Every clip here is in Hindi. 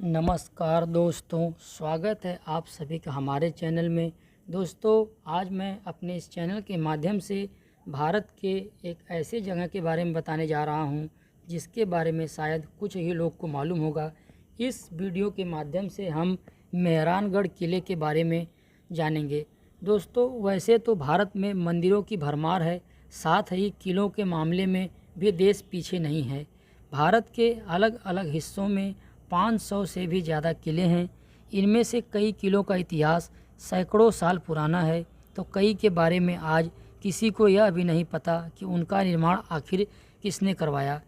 नमस्कार दोस्तों, स्वागत है आप सभी का हमारे चैनल में। दोस्तों, आज मैं अपने इस चैनल के माध्यम से भारत के एक ऐसे जगह के बारे में बताने जा रहा हूं, जिसके बारे में शायद कुछ ही लोग को मालूम होगा। इस वीडियो के माध्यम से हम मेहरानगढ़ किले के बारे में जानेंगे। दोस्तों, वैसे तो भारत में मंदिरों की भरमार है, साथ ही किलों के मामले में भी देश पीछे नहीं है। भारत के अलग अलग हिस्सों में 500 से भी ज़्यादा किले हैं। इनमें से कई किलों का इतिहास सैकड़ों साल पुराना है, तो कई के बारे में आज किसी को यह भी नहीं पता कि उनका निर्माण आखिर किसने करवाया।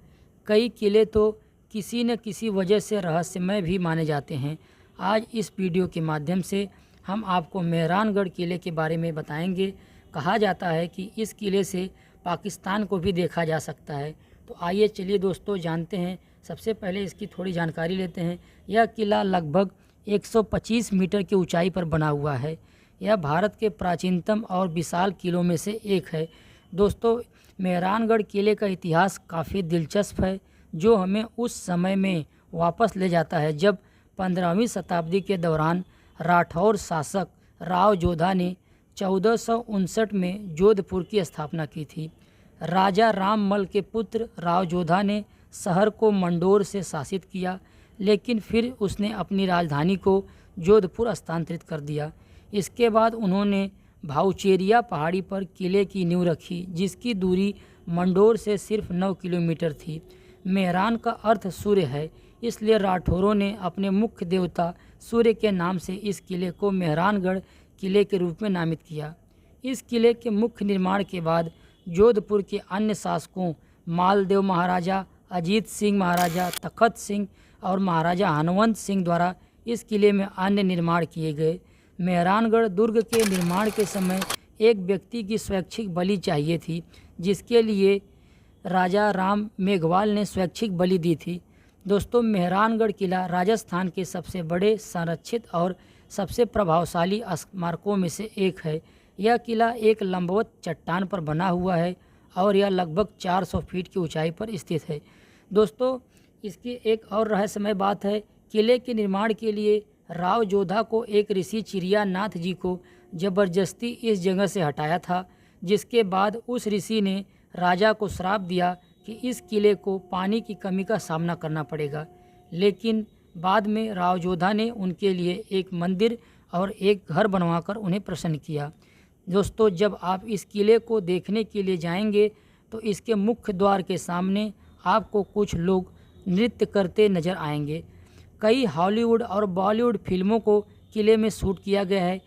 कई किले तो किसी न किसी वजह से रहस्यमय भी माने जाते हैं। आज इस वीडियो के माध्यम से हम आपको मेहरानगढ़ किले के बारे में बताएंगे। कहा जाता है कि इस किले से पाकिस्तान को भी देखा जा सकता है। तो आइए चलिए दोस्तों जानते हैं। सबसे पहले इसकी थोड़ी जानकारी लेते हैं। यह किला लगभग 125 मीटर की ऊंचाई पर बना हुआ है। यह भारत के प्राचीनतम और विशाल किलों में से एक है। दोस्तों, मेहरानगढ़ किले का इतिहास काफ़ी दिलचस्प है, जो हमें उस समय में वापस ले जाता है जब 15वीं शताब्दी के दौरान राठौर शासक राव जोधा ने 1459 में जोधपुर की स्थापना की थी। राजा राममल के पुत्र राव जोधा ने शहर को मंडोर से शासित किया, लेकिन फिर उसने अपनी राजधानी को जोधपुर स्थानांतरित कर दिया। इसके बाद उन्होंने भाउचेरिया पहाड़ी पर किले की नींव रखी, जिसकी दूरी मंडोर से सिर्फ 9 किलोमीटर थी। मेहरान का अर्थ सूर्य है, इसलिए राठौरों ने अपने मुख्य देवता सूर्य के नाम से इस किले को मेहरानगढ़ किले के रूप में नामित किया। इस किले के मुख्य निर्माण के बाद जोधपुर के अन्य शासकों मालदेव महाराजा, अजीत सिंह महाराजा, तखत सिंह और महाराजा हनवंत सिंह द्वारा इस किले में अन्य निर्माण किए गए। मेहरानगढ़ दुर्ग के निर्माण के समय एक व्यक्ति की स्वैच्छिक बलि चाहिए थी, जिसके लिए राजा राम मेघवाल ने स्वैच्छिक बलि दी थी। दोस्तों, मेहरानगढ़ किला राजस्थान के सबसे बड़े संरक्षित और सबसे प्रभावशाली स्मारकों में से एक है। यह किला एक लंबवत चट्टान पर बना हुआ है और यह लगभग 400 फीट की ऊंचाई पर स्थित है। दोस्तों, इसकी एक और रहस्यमय बात है। किले के निर्माण के लिए राव जोधा को एक ऋषि चिरियानाथ जी को जबरदस्ती इस जगह से हटाया था, जिसके बाद उस ऋषि ने राजा को श्राप दिया कि इस किले को पानी की कमी का सामना करना पड़ेगा। लेकिन बाद में राव जोधा ने उनके लिए एक मंदिर और एक घर बनवाकर उन्हें प्रसन्न किया। दोस्तों, जब आप इस किले को देखने के लिए जाएंगे तो इसके मुख्य द्वार के सामने आपको कुछ लोग नृत्य करते नजर आएंगे। कई हॉलीवुड और बॉलीवुड फिल्मों को किले में शूट किया गया है।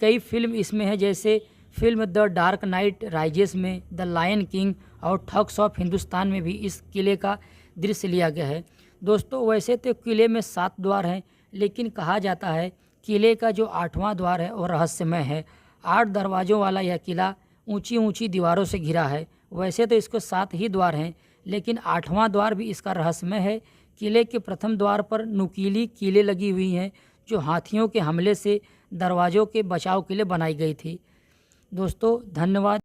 कई फिल्म इसमें है, जैसे film the dark night rises में, द लायन किंग और ठग्स ऑफ हिंदुस्तान में भी इस किले का दृश्य लिया गया है। दोस्तों, वैसे तो किले में 7 द्वार हैं, लेकिन कहा जाता है किले का जो 8वां द्वार है वो रहस्यमय है। 8 दरवाज़ों वाला यह किला ऊंची ऊंची दीवारों से घिरा है। वैसे तो इसको 7 ही द्वार हैं, लेकिन 8वां द्वार भी इसका रहस्यमय है। किले के प्रथम द्वार पर नुकीली कीलें लगी हुई हैं, जो हाथियों के हमले से दरवाज़ों के बचाव के लिए बनाई गई थी। दोस्तों, धन्यवाद।